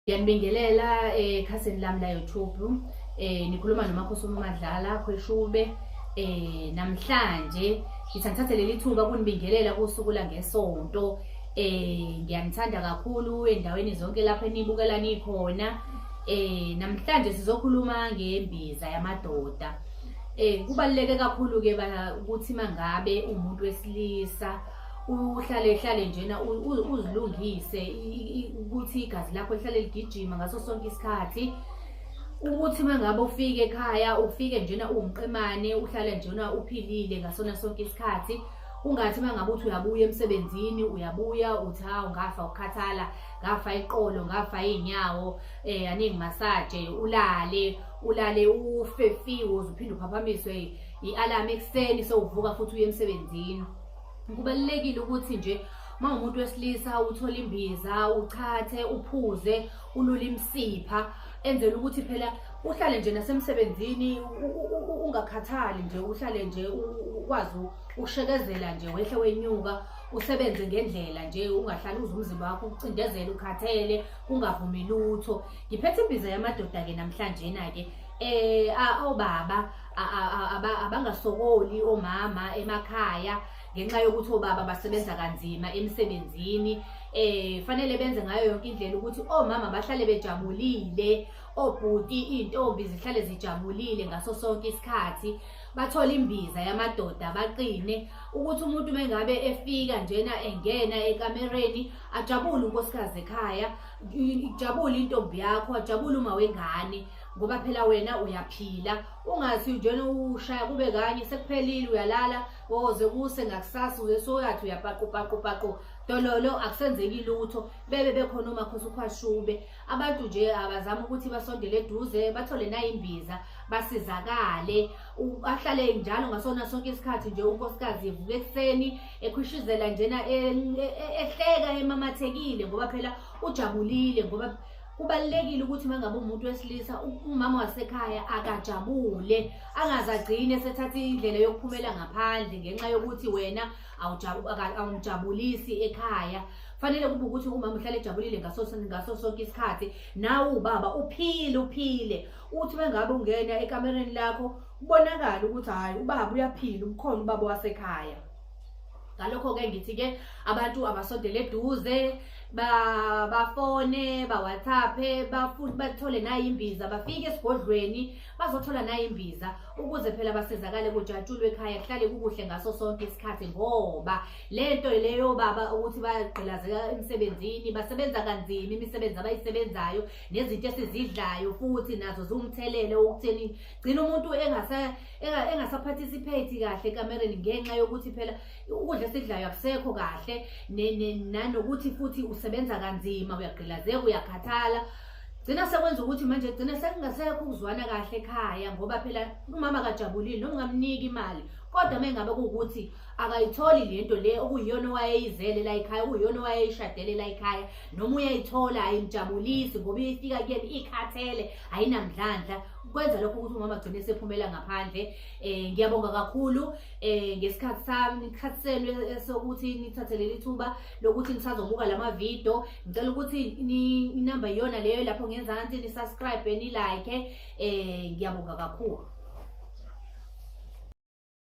Ngiyanibingelela ekhasini lami la YouTube. Nikhuluma noMakhosumi Madlala Khweshube. Namhlanje ngithathe leli thuba kunibingelela kusuku la ngesonto. Ngiyanithanda kakhulu endaweni zonke lapho enibukela nikhona. Namhlanje sizokhuluma ngembiza yamadoda. Kubaluleke kakhulu ke ukuthi mangabe umuntu wesilisa uhlale njena uzilungise ukuthi igazi lakho lihlale ligijima ngaso sonke isikhathi, ukuthi mangabe ufike ekhaya ufike njena uwumqemane, uhlale njena uphilile ngasona sonke isikhathi. Ungathi mangabe uthi uyabuya emsebenzini uyabuya uthi hawu ngafa ukukhathala, ngafa iqolo, ngafa inyawo, aningi massage, ulale ufefiwe uphinde uphaphamiswe i-alarm ekseni sewuvuka futhi uye emsebenzini. Kubalulekile ukuthi nje umuntu wesilisa uthola imbiza, uchathe, uphuze, ulule imsipha, enzela ukuthi phela uhlale nje nasemsebenzini ungakhathali nje, uhlale nje ukwazi ushekezela nje, wehle wenyuka, usebenze ngendlela nje, ungahlali uze umzimba wakho ucindezele ukhathele, ungavumi lutho. Ngiphethe imbiza yamadoda ke namhlanje ke obaba abangasokoli, omama emakhaya ngenxa yokuthi obaba basebenza kanzima emsebenzini. Fanele benze ngayo yonke indlela ukuthi omama bahlale bejabulile, obhuti intombi zihlale zijabulile ngaso sonke isikhathi, bathole imbiza yamadoda, baqine ukuthi umuntu mengabe efika njena engena ekamereni ajabule unkosikazi ekhaya, ijabule intombi yakho, ajabule uma wengane, ngoba phela wena uyaphila. Ungathi njena ushaya kube kanye sekuphelile uyalala oze kuse ngakusasa uyesoyathi uyapaqupaqupaqu dololo, akusenzeki lutho. Bebe bekhona uMakhosumi Khweshube, abantu nje abazama ukuthi basondele eduze, bathole nayo imbiza, basizakale, ahlale njalo ngasona sonke isikhathi nje unkosikazi evuka ekseni ekhwishizela njena ehleka emamathekile ngoba phela ujabulile. Ngoba kubalulekile ukuthi mangabe umuntu wesilisa umama wasekhaya akajabule, angazagcine sethatha indlela yokuphumela ngaphandle ngenxa yokuthi wena awumjabulisi ekhaya. Fanele kube ukuthi umama uhlale ejabulile ngaso sonke isikhathi, nawe ubaba uphile uthi mangabe ungena ekamereni lakho kubonakala ukuthi hayi ubaba uyaphila, ukhona ubaba wasekhaya. Ngalokho-ke ngithi-ke abantu abasondele eduze, bafone, bawhatsaphe, bafuthi bathole nayo imbiza, bafike esigodlweni bazothola nayo imbiza ukuze phela basizakale, kujatshulwe ekhaya, kuhlale kukuhle ngaso sonke isikhathi. Ngoba lento leyo baba ukuthi bayagqilazeka emsebenzini, basebenza kanzima, imisebenzi abayisebenzayo nezinto esizidlayo futhi nazo ziwumthelele wokutheni gcina umuntu engasaparticipate kahle ekamereni ngenxa yokuthi phela ukudla esidlayo akusekho kahle, nanokuthi futhi usebenza kanzima, uyagqilazeka, uyakhathala. Gcina sekwenza ukuthi manje gcina sekungasekho ukuzwana kahle ekhaya ngoba phela umama akajabulile noma ungamnika imali, kodwa mengabe kuwukuthi akayitholi lento le okuyiyona owayeyizele la ekhaya, okuyiyona owayeyishadele la ekhaya, noma uyayithola ayimjabulisi ngoba ifika kuyena ikhathele, ayinamdlandla, kwenza lokho ukuthi umama agcine sephumela ngaphandle. Ngiyabonga kakhulu ngesikhathi sami, isikhathi senu sokuthi nithathe leli thuba lokuthi nisazobuka lama video. Ngicela ukuthi inamba iyona leyo lapho ngenzansi, ni subscribe, ni like. Ngiyabonga kakhulu.